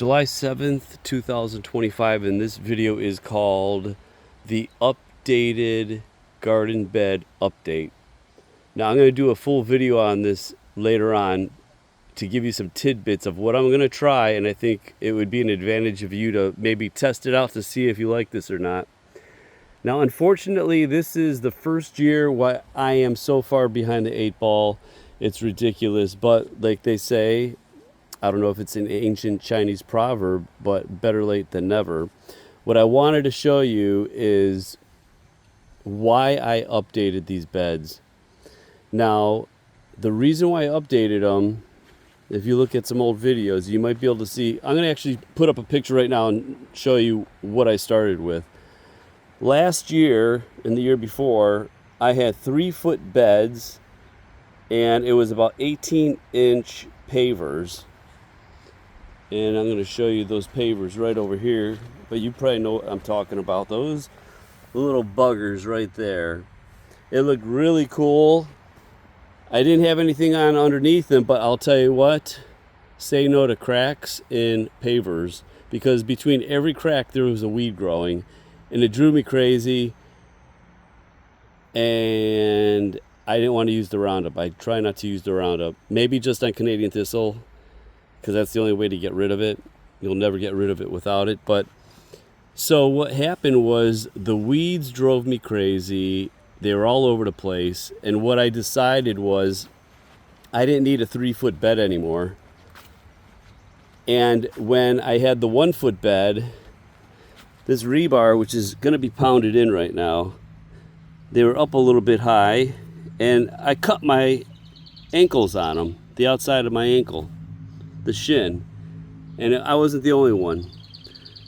July 7th, 2025, and this video is called the updated garden bed update. Now I'm going to do a full video on this later on to give you some tidbits of what I'm going to try, and I think it would be an advantage of you to maybe test it out to see if you like this or not. Now unfortunately, this is the first year why I am so far behind the 8 ball. It's ridiculous, but like they say, I don't know if it's an ancient Chinese proverb, but better late than never. What I wanted to show you is why I updated these beds. Now, the reason why I updated them, if you look at some old videos, you might be able to see. I'm going to actually put up a picture right now and show you what I started with. Last year and the year before, I had 3-foot beds, and it was about 18-inch pavers. And I'm going to show you those pavers right over here, but you probably know what I'm talking about. Those little buggers right there. It looked really cool. I didn't have anything on underneath them, but I'll tell you what, say no to cracks in pavers, because between every crack there was a weed growing, and it drew me crazy, and I didn't want to use the Roundup. I try not to use the Roundup. Maybe just on Canadian thistle, because that's the only way to get rid of it. You'll never get rid of it without it. But so what happened was the weeds drove me crazy. They were all over the place. And what I decided was I didn't need a 3-foot bed anymore. And when I had the 1-foot bed, this rebar, which is going to be pounded in right now, they were up a little bit high. And I cut my ankles on them, the outside of my ankle, the shin, and I wasn't the only one.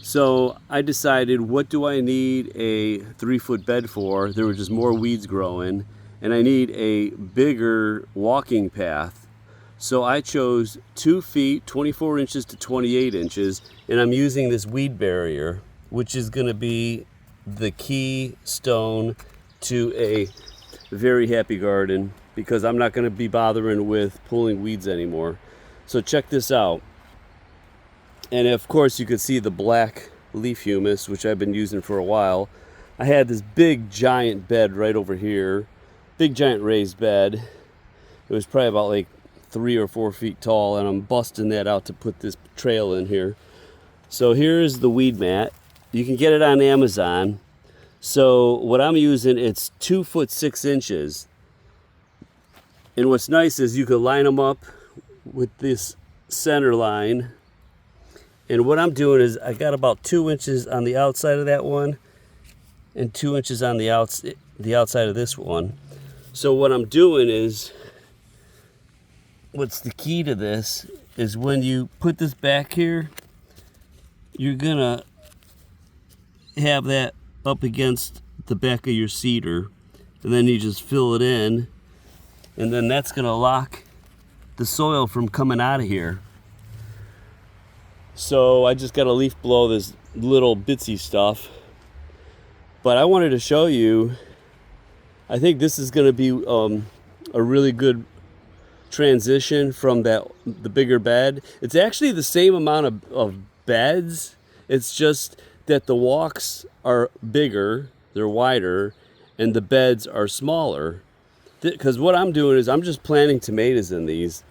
So I decided, what do I need a 3-foot bed for? There were just more weeds growing, and I need a bigger walking path. So I chose 2 feet, 24 inches to 28 inches, and I'm using this weed barrier, which is going to be the keystone to a very happy garden, because I'm not going to be bothering with pulling weeds anymore. So check this out. And of course you could see the black leaf humus, which I've been using for a while. I had this big giant bed right over here, big giant raised bed. It was probably about like 3 or 4 feet tall, and I'm busting that out to put this trail in here. So here's the weed mat. You can get it on Amazon. So what I'm using, it's 2 foot 6 inches. And what's nice is you can line them up with this center line. And what I'm doing is I got about 2 inches on the outside of that one and 2 inches on the outside of this one. So what I'm doing is, what's the key to this is when you put this back here, you're gonna have that up against the back of your cedar, and then you just fill it in, and then that's going to lock the soil from coming out of here. So I just got to leaf blow this little bitsy stuff, but I wanted to show you, I think this is going to be a really good transition from the bigger bed. It's actually the same amount of beds, it's just that the walks are bigger, they're wider, and the beds are smaller. Because what I'm doing is I'm just planting tomatoes in these.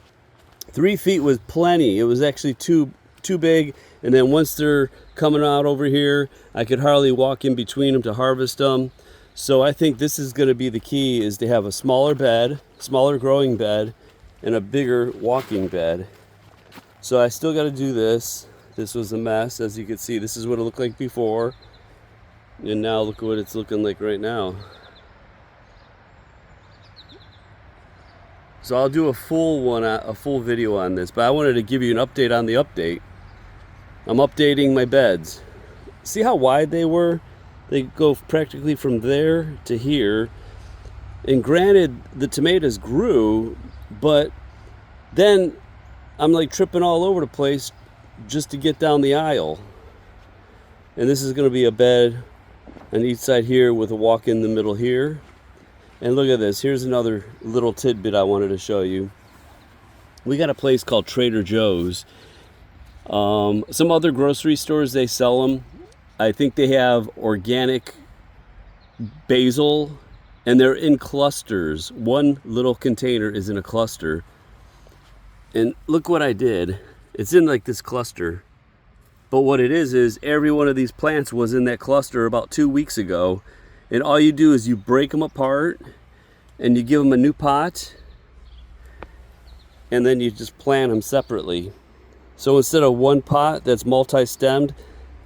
3 feet was plenty. It was actually too big, and then once they're coming out over here, I could hardly walk in between them to harvest them. So I think this is going to be the key, is to have a smaller bed, smaller growing bed, and a bigger walking bed. So I still got to do this. This was a mess, as you can see. This is what it looked like before, and now look what it's looking like right now. So I'll do a full video on this, but I wanted to give you an update on the update. I'm updating my beds. See how wide they were? They go practically from there to here. And granted, the tomatoes grew, but then I'm like tripping all over the place just to get down the aisle. And this is going to be a bed on each side here with a walk in the middle here. And look at this. Here's another little tidbit I wanted to show you. We got a place called Trader Joe's. Some other grocery stores, they sell them. I think they have organic basil, and they're in clusters. One little container is in a cluster. And look what I did. It's in like this cluster. But what it is every one of these plants was in that cluster about 2 weeks ago. And all you do is you break them apart and you give them a new pot. And then you just plant them separately. So instead of one pot that's multi-stemmed,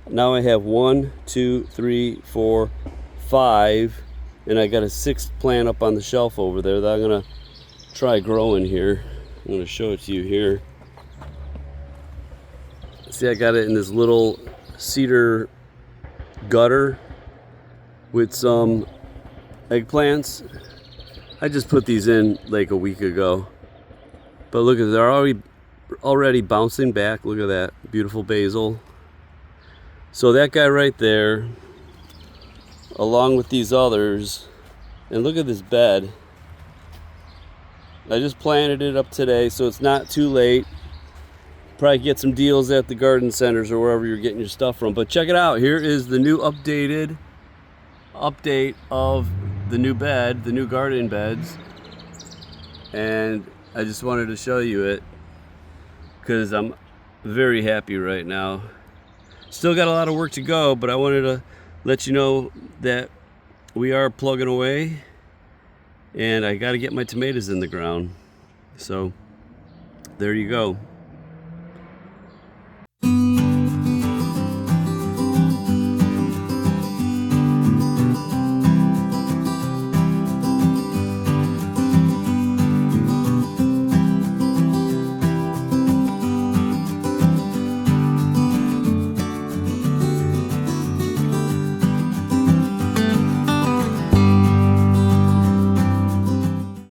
now I have 1, 2, 3, 4, 5, and I got a 6th plant up on the shelf over there that I'm gonna try growing here. I'm gonna show it to you here. See, I got it in this little cedar gutter with some eggplants. I just put these in like a week ago. But look at, they're already bouncing back. Look at that beautiful basil. So that guy right there, along with these others, and look at this bed. I just planted it up today, so it's not too late. Probably get some deals at the garden centers or wherever you're getting your stuff from. But check it out. Here is the new update of the new bed, the new garden beds. And I just wanted to show you it because I'm very happy right now. Still got a lot of work to go, but I wanted to let you know that we are plugging away and I got to get my tomatoes in the ground. So there you go.